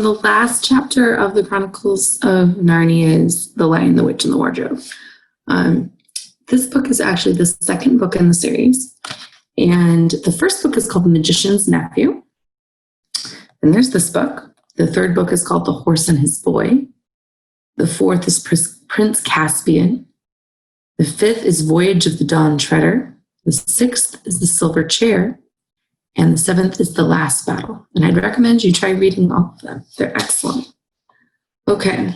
the last chapter of the Chronicles of Narnia is The Lion, the Witch, and the Wardrobe. This book is actually the second book in the series. And the first book is called The Magician's Nephew. And there's this book. The third book is called The Horse and His Boy. The fourth is Prince Caspian. The fifth is Voyage of the Dawn Treader. The sixth is The Silver Chair. And the seventh is The Last Battle. And I'd recommend you try reading all of them. They're excellent. Okay.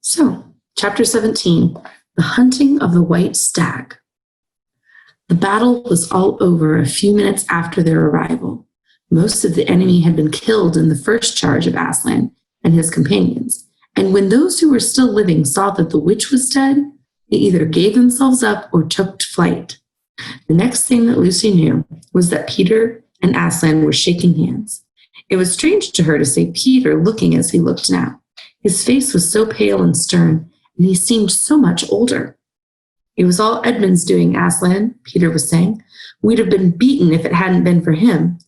So, chapter 17, The Hunting of the White Stag. The battle was all over a few minutes after their arrival. Most of the enemy had been killed in the first charge of Aslan and his companions. And when those who were still living saw that the witch was dead, they either gave themselves up or took to flight. The next thing that Lucy knew was that Peter and Aslan were shaking hands. It was strange to her to see Peter looking as he looked now. His face was so pale and stern, and he seemed so much older. It was all Edmund's doing, Aslan, Peter was saying. We'd have been beaten if it hadn't been for him.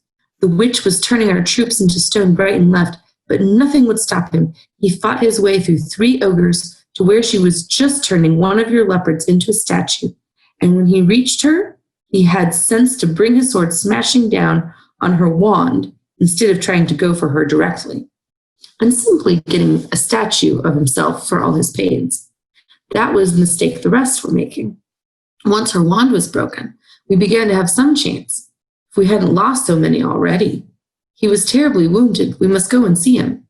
The witch was turning our troops into stone right and left, but nothing would stop him. He fought his way through 3 ogres to where she was just turning one of your leopards into a statue. And when he reached her, he had sense to bring his sword smashing down on her wand instead of trying to go for her directly, and simply getting a statue of himself for all his pains. That was the mistake the rest were making. Once her wand was broken, we began to have some chance. If we hadn't lost so many already. He was terribly wounded. We must go and see him.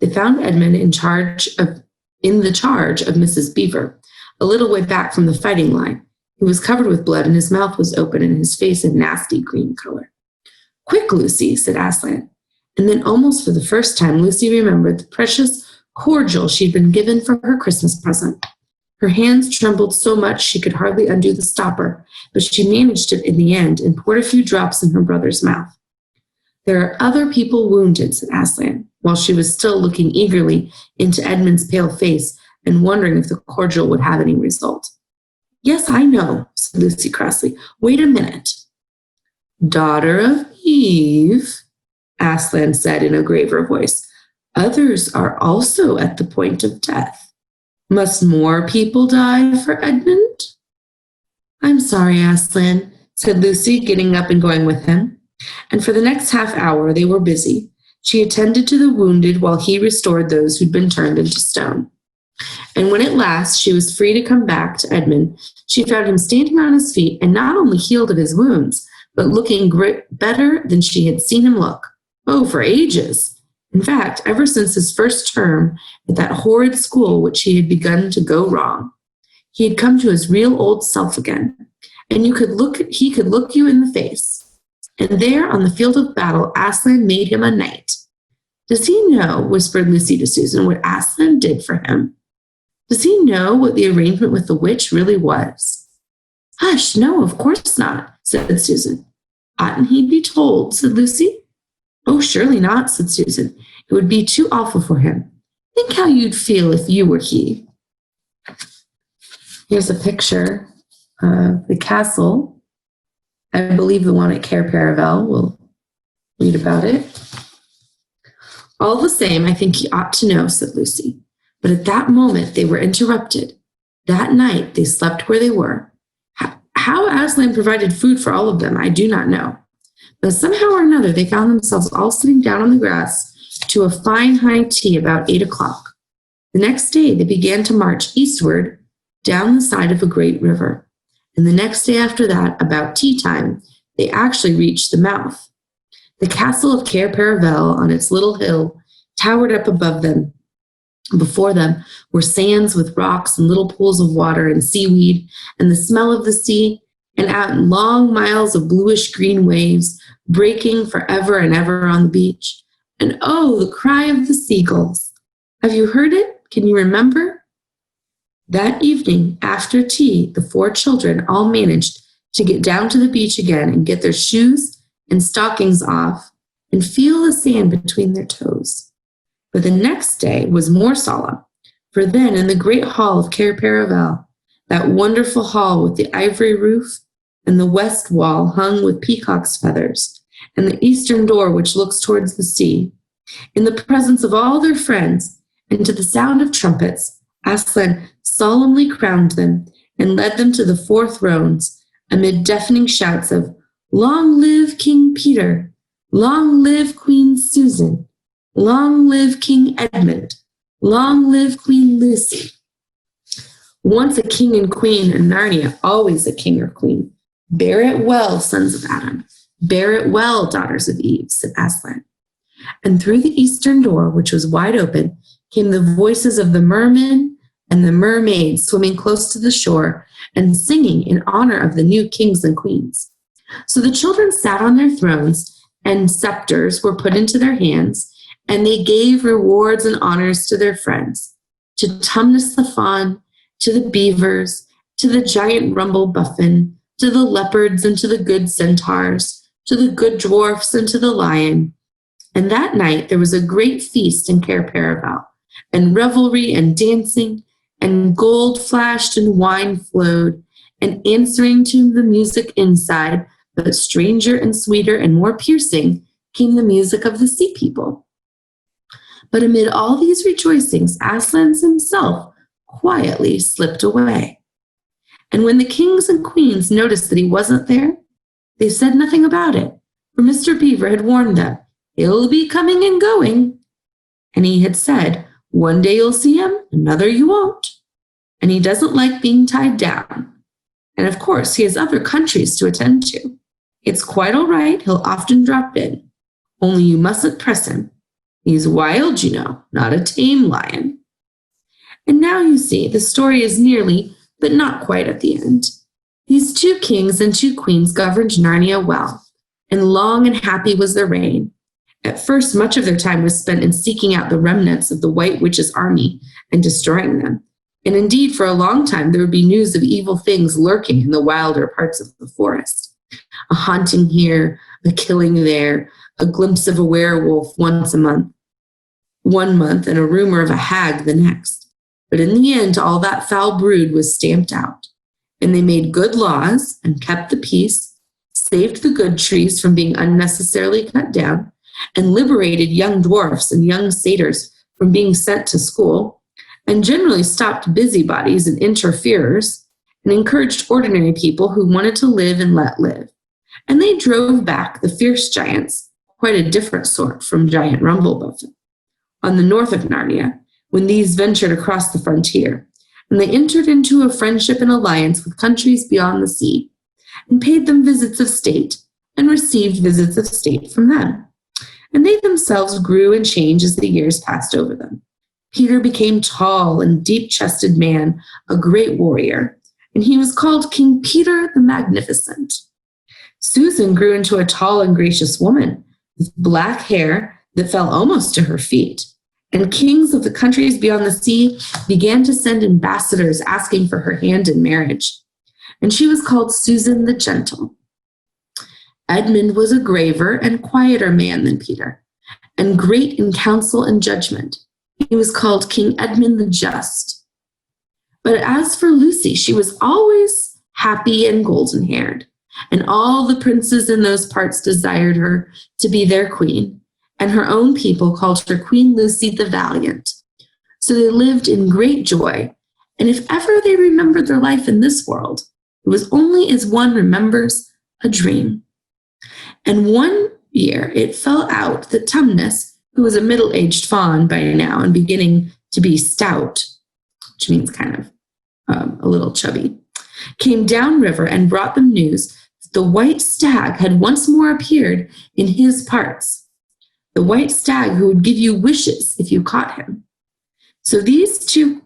They found Edmund in the charge of Mrs. Beaver, a little way back from the fighting line. He was covered with blood, and his mouth was open, and his face a nasty green color. Quick, Lucy, said Aslan. And then almost for the first time, Lucy remembered the precious cordial she'd been given for her Christmas present. Her hands trembled so much she could hardly undo the stopper, but she managed it in the end and poured a few drops in her brother's mouth. There are other people wounded, said Aslan, while she was still looking eagerly into Edmund's pale face and wondering if the cordial would have any result. Yes, I know, said Lucy crossly. Wait a minute. Daughter of Eve, Aslan said in a graver voice, others are also at the point of death. Must more people die for Edmund? I'm sorry, Aslan, said Lucy, getting up and going with him. And for the next half hour they were busy. She attended to the wounded while he restored those who'd been turned into stone. And when at last she was free to come back to Edmund, she found him standing on his feet and not only healed of his wounds, but looking better than she had seen him look. Oh, for ages. In fact, ever since his first term at that horrid school which he had begun to go wrong, he had come to his real old self again. And he could look you in the face. And there on the field of battle, Aslan made him a knight. Does he know, whispered Lucy to Susan, what Aslan did for him? Does he know what the arrangement with the witch really was? Hush, no, of course not, said Susan. Oughtn't he be told, said Lucy. Oh, surely not, said Susan. It would be too awful for him. Think how you'd feel if you were he. Here's a picture of the castle. I believe the one at Cair Paravel. We'll read about it. All the same, I think he ought to know, said Lucy. But at that moment, they were interrupted. That night, they slept where they were. How Aslan provided food for all of them, I do not know. But somehow or another, they found themselves all sitting down on the grass to a fine high tea about 8 o'clock. The next day, they began to march eastward down the side of a great river. And the next day after that, about tea time, they actually reached the mouth. The castle of Cair Paravel on its little hill towered up above them. Before them were sands with rocks and little pools of water and seaweed and the smell of the sea, and out long miles of bluish-green waves breaking forever and ever on the beach. And oh, the cry of the seagulls. Have you heard it? Can you remember? That evening, after tea, the 4 children all managed to get down to the beach again and get their shoes and stockings off and feel the sand between their toes. But the next day was more solemn, for then in the great hall of Cair Paravel, that wonderful hall with the ivory roof and the west wall hung with peacock's feathers, and the eastern door which looks towards the sea, In the presence of all their friends, and to the sound of trumpets, Aslan solemnly crowned them and led them to the four thrones amid deafening shouts of, "Long live King Peter! Long live Queen Susan! Long live King Edmund! Long live Queen Lucy!" Once a king and queen in Narnia, always a king or queen. "Bear it well, sons of Adam. Bear it well, daughters of Eve," said Aslan. And through the eastern door, which was wide open, came the voices of the mermen and the mermaids swimming close to the shore and singing in honor of the new kings and queens. So the children sat on their thrones, and scepters were put into their hands, and they gave rewards and honors to their friends, to Tumnus the fawn, to the beavers, to the giant rumble buffin, to the leopards and to the good centaurs, to the good dwarfs and to the lion. And that night there was a great feast in Cair Paravel, and revelry and dancing, and gold flashed and wine flowed, and answering to the music inside, but stranger and sweeter and more piercing, came the music of the sea people. But amid all these rejoicings, Aslan himself quietly slipped away. And when the kings and queens noticed that he wasn't there, they said nothing about it, for Mr. Beaver had warned them, "He'll be coming and going." And he had said, "One day you'll see him, another you won't. And he doesn't like being tied down. And of course, he has other countries to attend to. It's quite all right, he'll often drop in. Only you mustn't press him. He's wild, you know, not a tame lion." And now you see, the story is nearly, but not quite at the end. These two kings and two queens governed Narnia well, and long and happy was their reign. At first, much of their time was spent in seeking out the remnants of the White Witch's army and destroying them. And indeed, for a long time, there would be news of evil things lurking in the wilder parts of the forest. A haunting here, a killing there, a glimpse of a werewolf once a month, 1 month, and a rumor of a hag the next. But in the end, all that foul brood was stamped out, and they made good laws and kept the peace, saved the good trees from being unnecessarily cut down, and liberated young dwarfs and young satyrs from being sent to school, and generally stopped busybodies and interferers, and encouraged ordinary people who wanted to live and let live. And they drove back the fierce giants, quite a different sort from giant Rumblebuffin, on the north of Narnia, when these ventured across the frontier, and they entered into a friendship and alliance with countries beyond the sea, and paid them visits of state, and received visits of state from them. And they themselves grew and changed as the years passed over them. Peter became tall and deep-chested man, a great warrior, and he was called King Peter the Magnificent. Susan grew into a tall and gracious woman, with black hair that fell almost to her feet. And kings of the countries beyond the sea began to send ambassadors asking for her hand in marriage. And she was called Susan the Gentle. Edmund was a graver and quieter man than Peter, and great in counsel and judgment. He was called King Edmund the Just. But as for Lucy, she was always happy and golden-haired, and all the princes in those parts desired her to be their queen, and her own people called her Queen Lucy the Valiant. So they lived in great joy, and if ever they remembered their life in this world, it was only as one remembers a dream. And one year it fell out that Tumnus, who was a middle-aged fawn by now and beginning to be stout, which means kind of a little chubby, came downriver and brought them news that the white stag had once more appeared in his parts. The white stag who would give you wishes if you caught him. So these two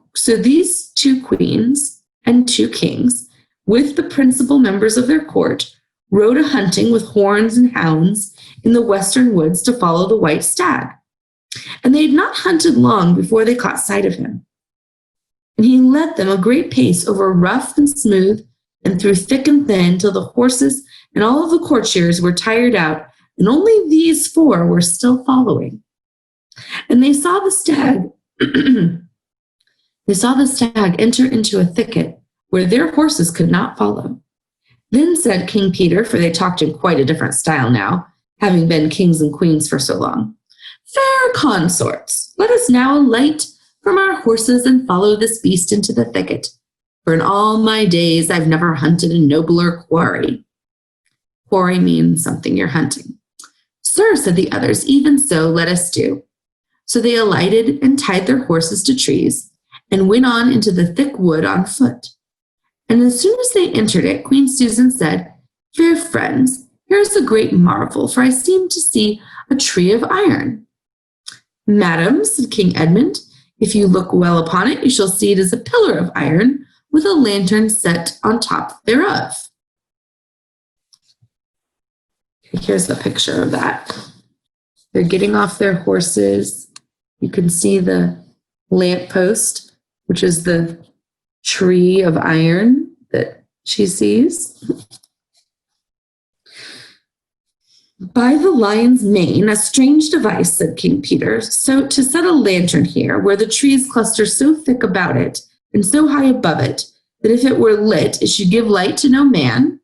queens and two kings, with the principal members of their court, rode a hunting with horns and hounds in the western woods to follow the white stag. And they had not hunted long before they caught sight of him. And he led them a great pace over rough and smooth and through thick and thin till the horses and all of the courtiers were tired out, and only these four were still following. And they saw the stag enter into a thicket where their horses could not follow. Then said King Peter, for they talked in quite a different style now, having been kings and queens for so long, Fair consorts, let us now alight from our horses and follow this beast into the thicket. For in all my days I've never hunted a nobler quarry. Quarry means something you're hunting. Sir, said the others, even so, let us do. So they alighted and tied their horses to trees and went on into the thick wood on foot. And as soon as they entered it, Queen Susan said, Fair friends, here is a great marvel, for I seem to see a tree of iron. Madam, said King Edmund, if you look well upon it, you shall see it is a pillar of iron with a lantern set on top thereof. Here's a picture of that. They're getting off their horses. You can see the lamppost, which is the tree of iron that she sees. By the lion's mane, a strange device, said King Peter, so to set a lantern here, where the trees cluster so thick about it, and so high above it, that if it were lit, it should give light to no man.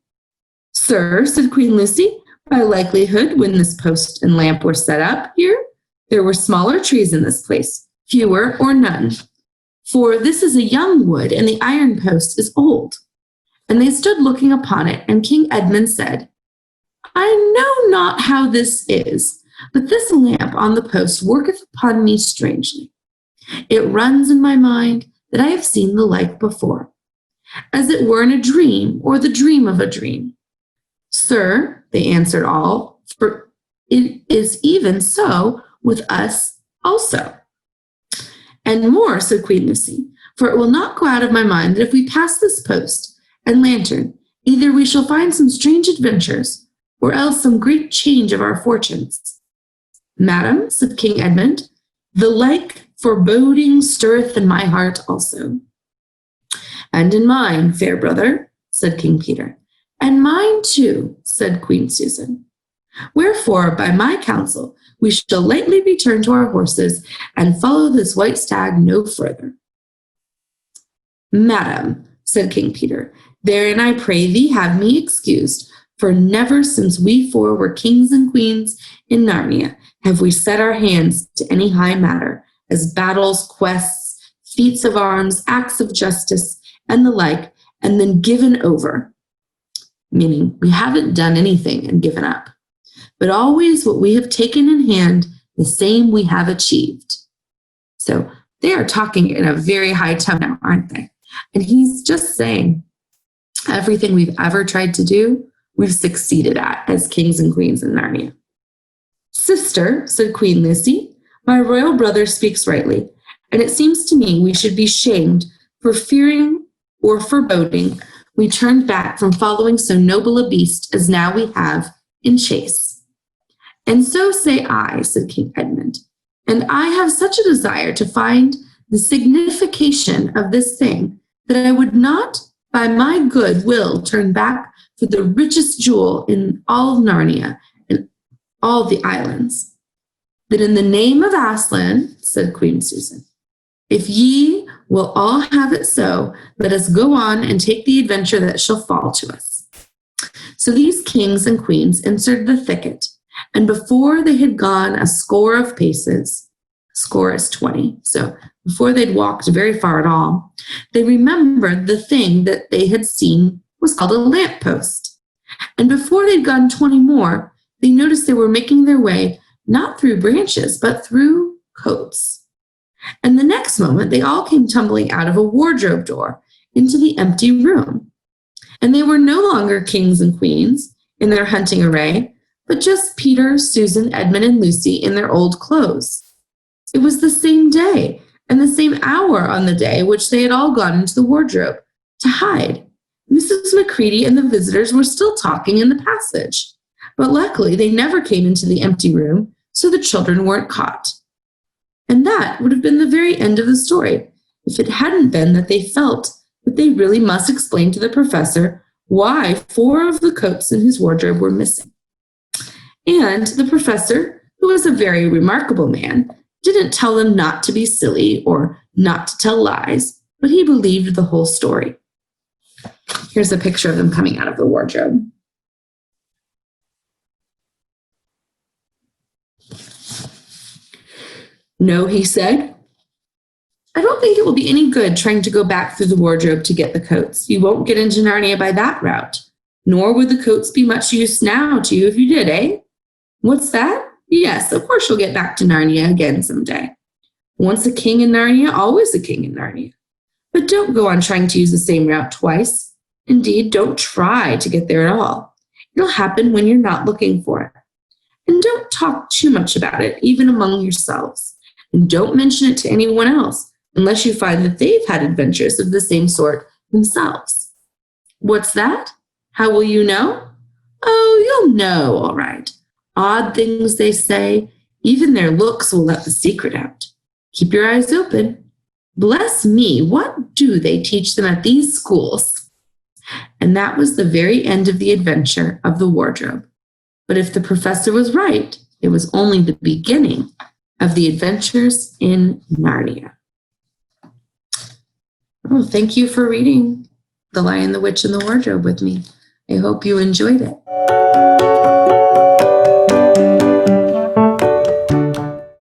Sir, said Queen Lucy, by likelihood, when this post and lamp were set up here, there were smaller trees in this place, fewer or none. For this is a young wood, and the iron post is old. And they stood looking upon it, and King Edmund said, I know not how this is, but this lamp on the post worketh upon me strangely. It runs in my mind that I have seen the like before, as it were in a dream, or the dream of a dream. Sir, they answered all, for it is even so with us also. And more, said Queen Lucy, for it will not go out of my mind that if we pass this post and lantern, either we shall find some strange adventures, or else some great change of our fortunes. Madam, said King Edmund, the like foreboding stirreth in my heart also. And in mine, fair brother, said King Peter. And mine too, said Queen Susan. Wherefore, by my counsel, we shall lightly return to our horses and follow this white stag no further. Madam, said King Peter, therein I pray thee have me excused, for never since we four were kings and queens in Narnia have we set our hands to any high matter, as battles, quests, feats of arms, acts of justice, and the like, and then given over. Meaning, we haven't done anything and given up, but always what we have taken in hand, the same we have achieved. So they are talking in a very high tone now, aren't they? And he's just saying, everything we've ever tried to do, we've succeeded at as kings and queens in Narnia. Sister, said Queen Lucy, my royal brother speaks rightly, and it seems to me we should be shamed for fearing or foreboding we turned back from following so noble a beast as now we have in chase. And so say I, said King Edmund, and I have such a desire to find the signification of this thing that I would not by my good will turn back for the richest jewel in all of Narnia and all the islands. That in the name of Aslan, said Queen Susan, if ye will all have it so, let us go on and take the adventure that shall fall to us. So these kings and queens entered the thicket, and before they had gone a score of paces, score is 20, so before they'd walked very far at all, they remembered the thing that they had seen was called a lamppost. And before they'd gone 20 more, they noticed they were making their way not through branches, but through coats. And the next moment, they all came tumbling out of a wardrobe door into the empty room. And they were no longer kings and queens in their hunting array, but just Peter, Susan, Edmund, and Lucy in their old clothes. It was the same day and the same hour on the day which they had all gone into the wardrobe to hide. Mrs. Macready and the visitors were still talking in the passage, but luckily they never came into the empty room, so the children weren't caught. And that would have been the very end of the story if it hadn't been that they felt that they really must explain to the professor why 4 of the coats in his wardrobe were missing. And the professor, who was a very remarkable man, didn't tell them not to be silly or not to tell lies, but he believed the whole story. Here's a picture of them coming out of the wardrobe. No, he said. I don't think it will be any good trying to go back through the wardrobe to get the coats. You won't get into Narnia by that route. Nor would the coats be much use now to you if you did, eh? What's that? Yes, of course you'll get back to Narnia again someday. Once a king in Narnia, always a king in Narnia. But don't go on trying to use the same route twice. Indeed, don't try to get there at all. It'll happen when you're not looking for it. And don't talk too much about it, even among yourselves. And don't mention it to anyone else, unless you find that they've had adventures of the same sort themselves. What's that? How will you know? Oh, you'll know, all right. Odd things they say, even their looks will let the secret out. Keep your eyes open. Bless me, what do they teach them at these schools? And that was the very end of the adventure of the wardrobe. But if the professor was right, it was only the beginning of the adventures in Narnia. Oh, thank you for reading The Lion, the Witch, and the Wardrobe with me. I hope you enjoyed it.